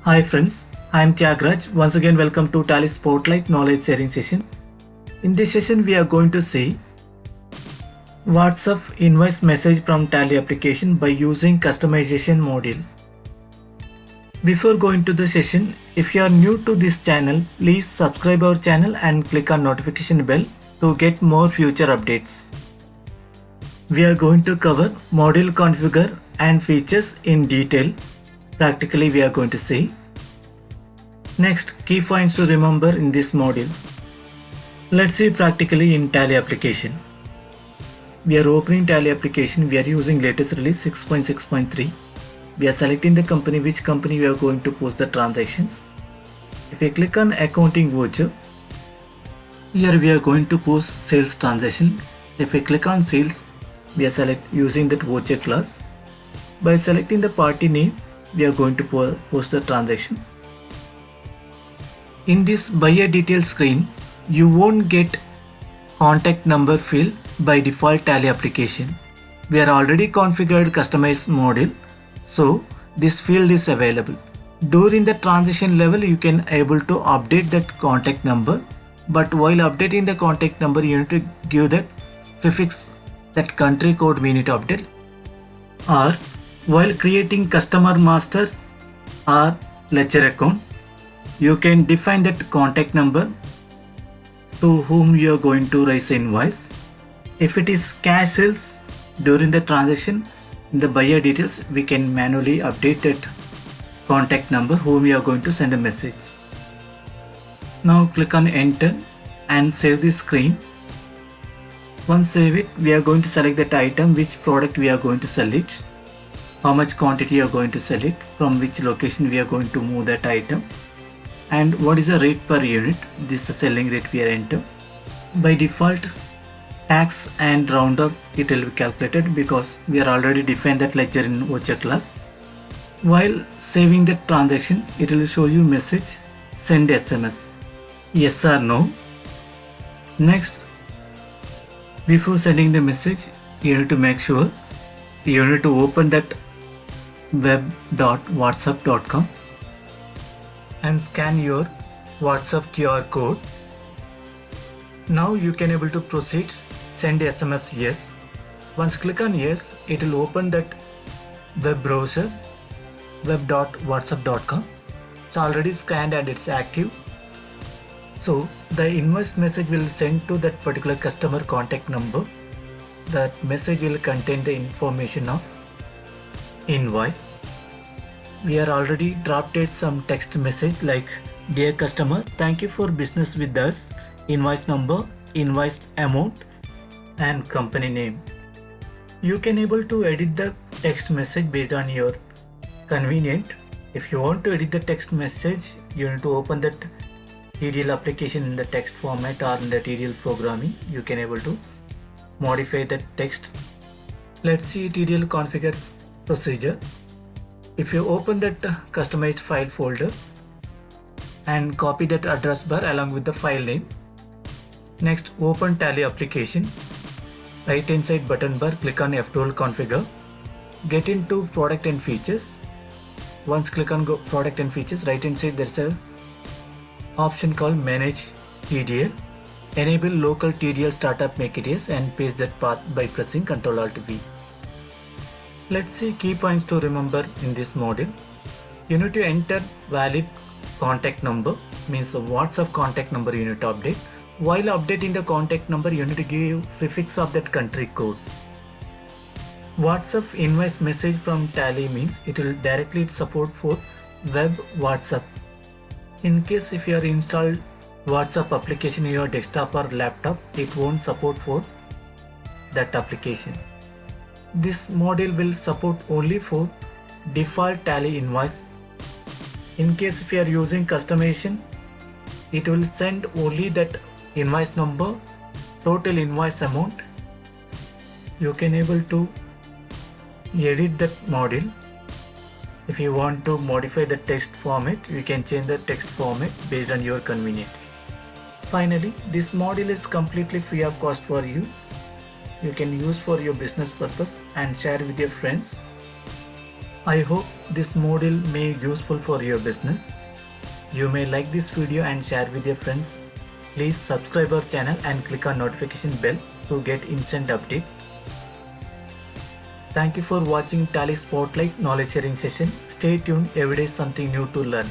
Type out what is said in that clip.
Hi friends, I am Tyagraj. Once again welcome to Tally Spotlight Knowledge Sharing Session. In this session we are going to see WhatsApp invoice message from Tally application by using customization module. Before going to the session, if you are new to this channel, please subscribe our channel and click on notification bell to get more future updates. We are going to cover module configure and features in detail. Practically we are going to see. Next, key points to remember in this module. Let's see practically in Tally application. We are opening Tally application. We are using latest release 6.6.3. We are selecting the company, which company we are going to post the transactions. If we click on accounting voucher, here we are going to post sales transaction. If we click on sales, we are using that voucher class. By selecting the party name, we are going to post the transaction. In this buyer details screen, you won't get contact number field by default Tally application. We are already configured customized model, so this field is available. During the transaction level, you can able to update that contact number, but while updating the contact number, you need to give that prefix, that country code we need to update. Or while creating customer masters or ledger account, you can define that contact number to whom you are going to raise invoice. If it is cash sales, during the transaction, in the buyer details, we can manually update that contact number whom you are going to send a message. Now click on enter and save the screen. Once save it, we are going to select that item, which product we are going to sell it, how much quantity you are going to sell it, from which location we are going to move that item, and what is the rate per unit. This is the selling rate we are enter. By default, tax and roundup it will be calculated because we are already defined that ledger in voucher class. While saving the transaction, it will show you message send SMS, yes or no. Next, before sending the message, you need to make sure you need to open that web.whatsapp.com and scan your WhatsApp QR code. Now you can able to proceed, send SMS yes. Once click on yes, it will open that web browser web.whatsapp.com. It's already scanned and it's active. So the invoice message will send to that particular customer contact number. That message will contain the information of invoice. We are already drafted some text message like, dear customer, thank you for business with us, invoice number, invoice amount and company name. You can able to edit the text message based on your convenient. If you want to edit the text message, you need to open that TDL application in the text format or in the TDL programming. You can able to modify the text. Let's see TDL configure procedure. If you open that customized file folder and copy that address bar along with the file name. Next, open Tally application. Right hand side button bar, click on F12 configure. Get into product and features. Once click on product and features, right hand side there's a option called manage TDL. Enable local TDL startup make it yes and paste that path by pressing Ctrl Alt V. Let's see key points to remember in this module. You need to enter valid contact number, means the WhatsApp contact number you need to update. While updating the contact number, you need to give prefix of that country code. WhatsApp invoice message from Tally means it will directly support for web WhatsApp. In case if you are installed WhatsApp application in your desktop or laptop, it won't support for that application. This module will support only for default Tally invoice. In case if you are using customization, it will send only that invoice number, total invoice amount. You can able to edit that module. If you want to modify the text format, you can change the text format based on your convenience. Finally, this module is completely free of cost for you. You can use for your business purpose and share with your friends. I hope this module may useful for your business. You may like this video and share with your friends. Please subscribe our channel and click on notification bell to get instant update. Thank you for watching Tally Spotlight knowledge sharing session. Stay tuned, every day something new to learn.